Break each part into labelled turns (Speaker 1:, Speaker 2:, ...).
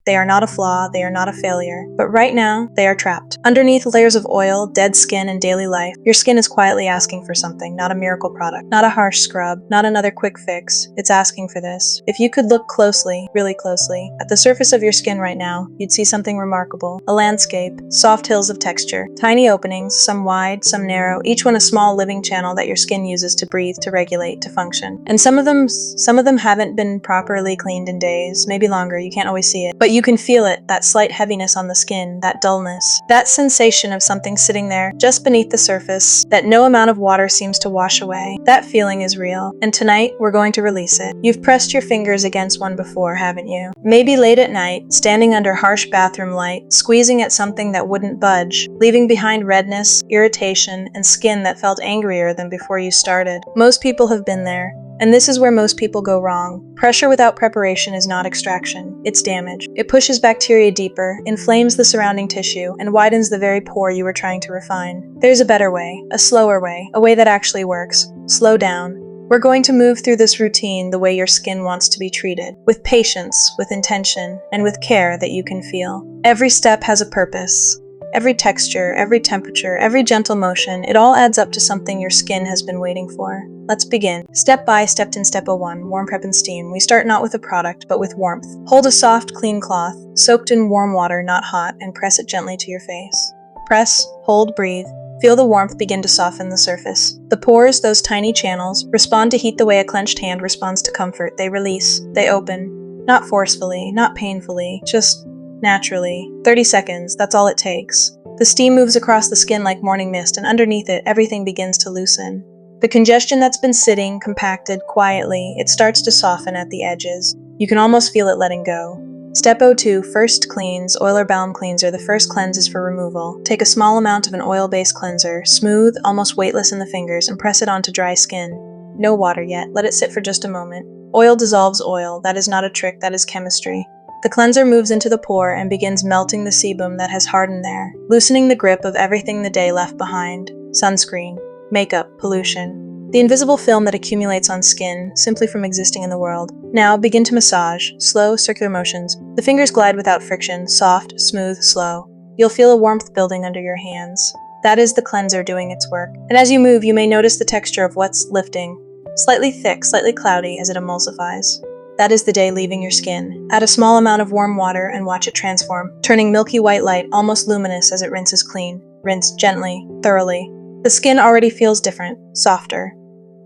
Speaker 1: They are not a flaw, they are not a failure. But right now, they are trapped. Underneath layers of oil, dead skin, and daily life, your skin is quietly asking for something, not a miracle product, not a harsh scrub, not another quick fix. It's asking for this. If you could look closely, really closely, at the surface of your skin right now, you'd see something remarkable. A landscape, soft hills of texture, tiny openings, some wide, some narrow, each one a small living channel that your skin uses to breathe, to regulate, to function. And some of them haven't been properly cleaned in days, maybe longer, you can't always see it. But you can feel it, that slight heaviness on the skin, that dullness, that sensation of something sitting there, just beneath the surface, that no amount of water seems to wash away. That feeling is real, and tonight, we're going to release it. You've pressed your fingers against one before, haven't you? Maybe late at night, standing under harsh bathroom light, squeezing at something that wouldn't budge, leaving behind redness, irritation, and skin that felt angrier than before you started. Most people have been there. And this is where most people go wrong. Pressure without preparation is not extraction, it's damage. It pushes bacteria deeper, inflames the surrounding tissue, and widens the very pore you were trying to refine. There's a better way, a slower way, a way that actually works. Slow down. We're going to move through this routine the way your skin wants to be treated, with patience, with intention, and with care that you can feel. Every step has a purpose. Every texture, every temperature, every gentle motion, it all adds up to something your skin has been waiting for. Let's begin. Step by step in Step 01, warm prep and steam. We start not with a product, but with warmth. Hold a soft, clean cloth, soaked in warm water, not hot, and press it gently to your face. Press, hold, breathe. Feel the warmth begin to soften the surface. The pores, those tiny channels, respond to heat the way a clenched hand responds to comfort. They release, they open. Not forcefully, not painfully, just naturally. 30 seconds, that's all it takes. The steam moves across the skin like morning mist, and underneath it, everything begins to loosen. The congestion that's been sitting, compacted, quietly, it starts to soften at the edges. You can almost feel it letting go. Step 02, first cleans, oil or balm cleanser. The first cleanse is for removal. Take a small amount of an oil-based cleanser, smooth, almost weightless in the fingers, and press it onto dry skin. No water yet, let it sit for just a moment. Oil dissolves oil, that is not a trick, that is chemistry. The cleanser moves into the pore and begins melting the sebum that has hardened there, loosening the grip of everything the day left behind. Sunscreen, makeup, pollution. The invisible film that accumulates on skin, simply from existing in the world. Now begin to massage, slow, circular motions. The fingers glide without friction, soft, smooth, slow. You'll feel a warmth building under your hands. That is the cleanser doing its work. And as you move, you may notice the texture of what's lifting. Slightly thick, slightly cloudy as it emulsifies. That is the day leaving your skin. Add a small amount of warm water and watch it transform, turning milky white light almost luminous as it rinses clean. Rinse gently, thoroughly. The skin already feels different, softer.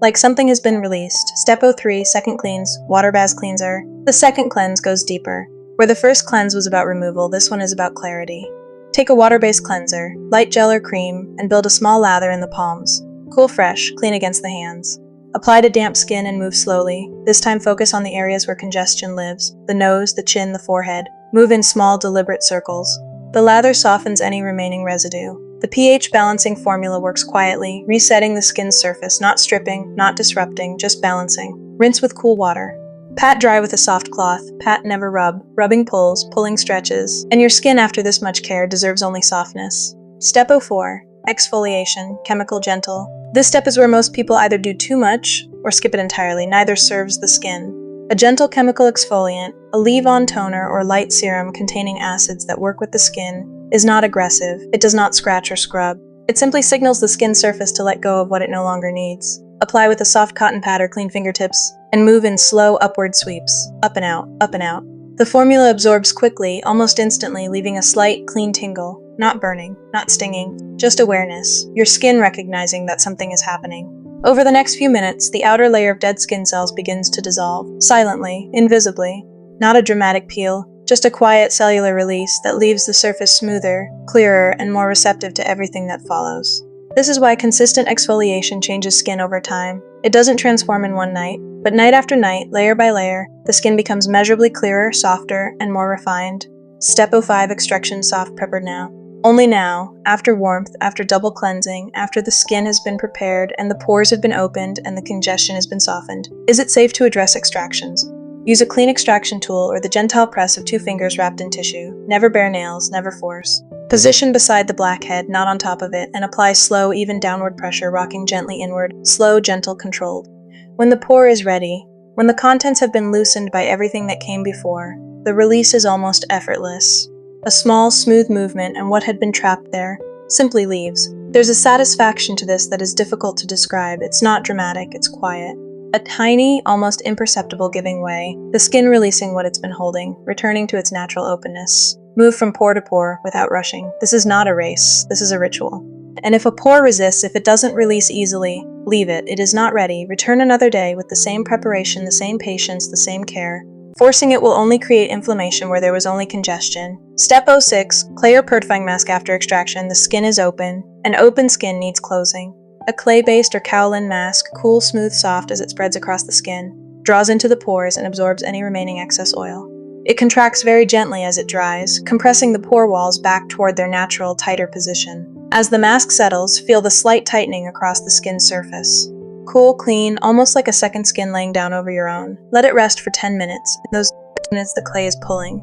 Speaker 1: Like something has been released. Step 03, second cleanse, water base cleanser. The second cleanse goes deeper. Where the first cleanse was about removal, this one is about clarity. Take a water-based cleanser, light gel or cream, and build a small lather in the palms. Cool fresh, clean against the hands. Apply to damp skin and move slowly. This time focus on the areas where congestion lives, the nose, the chin, the forehead. Move in small, deliberate circles. The lather softens any remaining residue. The pH balancing formula works quietly, resetting the skin's surface, not stripping, not disrupting, just balancing. Rinse with cool water. Pat dry with a soft cloth. Pat, never rub. Rubbing pulls, pulling stretches. And your skin after this much care deserves only softness. Step 04. Exfoliation, chemical gentle. This step is where most people either do too much or skip it entirely. Neither serves the skin. A gentle chemical exfoliant, a leave-on toner or light serum containing acids that work with the skin, is not aggressive. It does not scratch or scrub. It simply signals the skin surface to let go of what it no longer needs. Apply with a soft cotton pad or clean fingertips, and move in slow upward sweeps, up and out, up and out. The formula absorbs quickly, almost instantly, leaving a slight, clean tingle. Not burning, not stinging, just awareness, your skin recognizing that something is happening. Over the next few minutes, the outer layer of dead skin cells begins to dissolve, silently, invisibly. Not a dramatic peel, just a quiet cellular release that leaves the surface smoother, clearer, and more receptive to everything that follows. This is why consistent exfoliation changes skin over time. It doesn't transform in one night, but night after night, layer by layer, the skin becomes measurably clearer, softer, and more refined. Step 05, extraction soft prepper now. Only now, after warmth, after double cleansing, after the skin has been prepared and the pores have been opened and the congestion has been softened, is it safe to address extractions. Use a clean extraction tool or the gentle press of 2 fingers wrapped in tissue. Never bare nails, never force. Position beside the blackhead, not on top of it, and apply slow, even downward pressure, rocking gently inward, slow, gentle, controlled. When the pore is ready, when the contents have been loosened by everything that came before, The release is almost effortless. A small, smooth movement and what had been trapped there simply leaves. There's a satisfaction to this that is difficult to describe. It's not dramatic, it's quiet. A tiny, almost imperceptible giving way, the skin releasing what it's been holding, returning to its natural openness. Move from pore to pore without rushing. This is not a race, this is a ritual. And if a pore resists, if it doesn't release easily, leave it. It is not ready. Return another day with the same preparation, the same patience, the same care. Forcing it will only create inflammation where there was only congestion. Step 06, clay or purifying mask after extraction. The skin is open. An open skin needs closing. A clay-based or kaolin mask, cool, smooth, soft as it spreads across the skin, draws into the pores and absorbs any remaining excess oil. It contracts very gently as it dries, compressing the pore walls back toward their natural, tighter position. As the mask settles, feel the slight tightening across the skin's surface. Cool, clean, almost like a second skin laying down over your own. Let it rest for 10 minutes. In those minutes, the clay is pulling.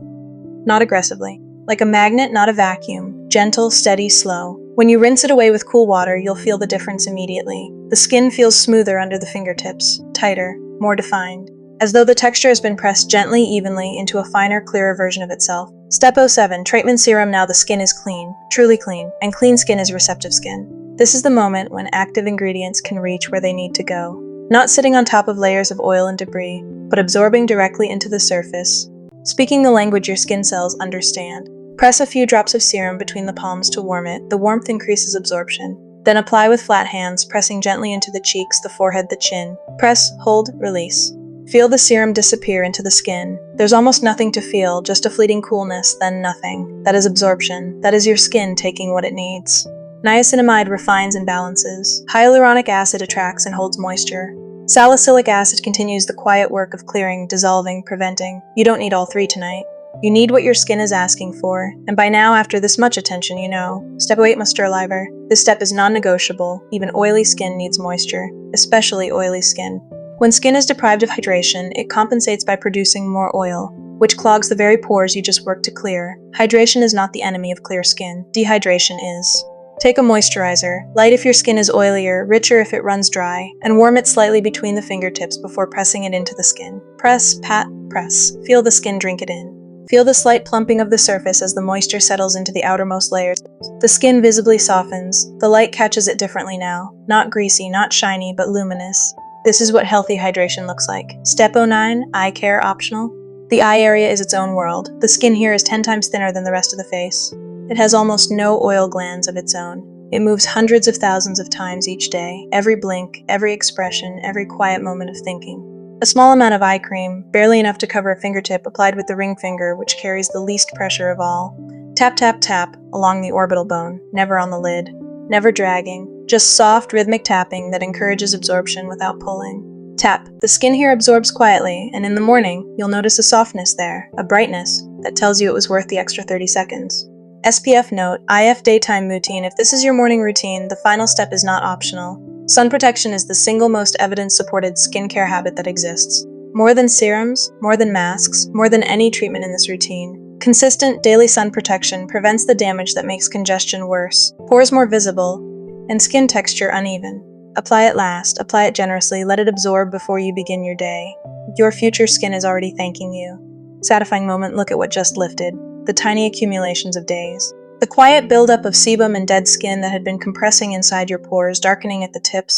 Speaker 1: Not aggressively. Like a magnet, not a vacuum. Gentle, steady, slow. When you rinse it away with cool water, you'll feel the difference immediately. The skin feels smoother under the fingertips, tighter, more defined, as though the texture has been pressed gently, evenly into a finer, clearer version of itself. Step 07, treatment serum. Now the skin is clean, truly clean, and clean skin is receptive skin. This is the moment when active ingredients can reach where they need to go. Not sitting on top of layers of oil and debris, but absorbing directly into the surface. Speaking the language your skin cells understand. Press a few drops of serum between the palms to warm it. The warmth increases absorption. Then apply with flat hands, pressing gently into the cheeks, the forehead, the chin. Press, hold, release. Feel the serum disappear into the skin. There's almost nothing to feel, just a fleeting coolness, then nothing. That is absorption. That is your skin taking what it needs. Niacinamide refines and balances. Hyaluronic acid attracts and holds moisture. Salicylic acid continues the quiet work of clearing, dissolving, preventing. You don't need all three tonight. You need what your skin is asking for, and by now, after this much attention, you know. Step 08 Moisturizer. This step is non-negotiable. Even oily skin needs moisture, especially oily skin. When skin is deprived of hydration, it compensates by producing more oil, which clogs the very pores you just worked to clear. Hydration is not the enemy of clear skin. Dehydration is. Take a moisturizer, light if your skin is oilier, richer if it runs dry, and warm it slightly between the fingertips before pressing it into the skin. Press, pat, press. Feel the skin drink it in. Feel the slight plumping of the surface as the moisture settles into the outermost layers. The skin visibly softens. The light catches it differently now. Not greasy, not shiny, but luminous. This is what healthy hydration looks like. Step 09, eye care optional. The eye area is its own world. The skin here is 10 times thinner than the rest of the face. It has almost no oil glands of its own. It moves hundreds of thousands of times each day, every blink, every expression, every quiet moment of thinking. A small amount of eye cream, barely enough to cover a fingertip, applied with the ring finger, which carries the least pressure of all. Tap, tap, tap, along the orbital bone, never on the lid, never dragging, just soft, rhythmic tapping that encourages absorption without pulling. Tap. The skin here absorbs quietly, and in the morning, you'll notice a softness there, a brightness, that tells you it was worth the extra 30 seconds. SPF note, IF daytime routine. If this is your morning routine, the final step is not optional. Sun protection is the single most evidence-supported skincare habit that exists. More than serums, more than masks, more than any treatment in this routine. Consistent daily sun protection prevents the damage that makes congestion worse, pores more visible, and skin texture uneven. Apply it last, apply it generously, let it absorb before you begin your day. Your future skin is already thanking you. Satisfying moment, look at what just lifted. The tiny accumulations of days. The quiet buildup of sebum and dead skin that had been compressing inside your pores, darkening at the tips,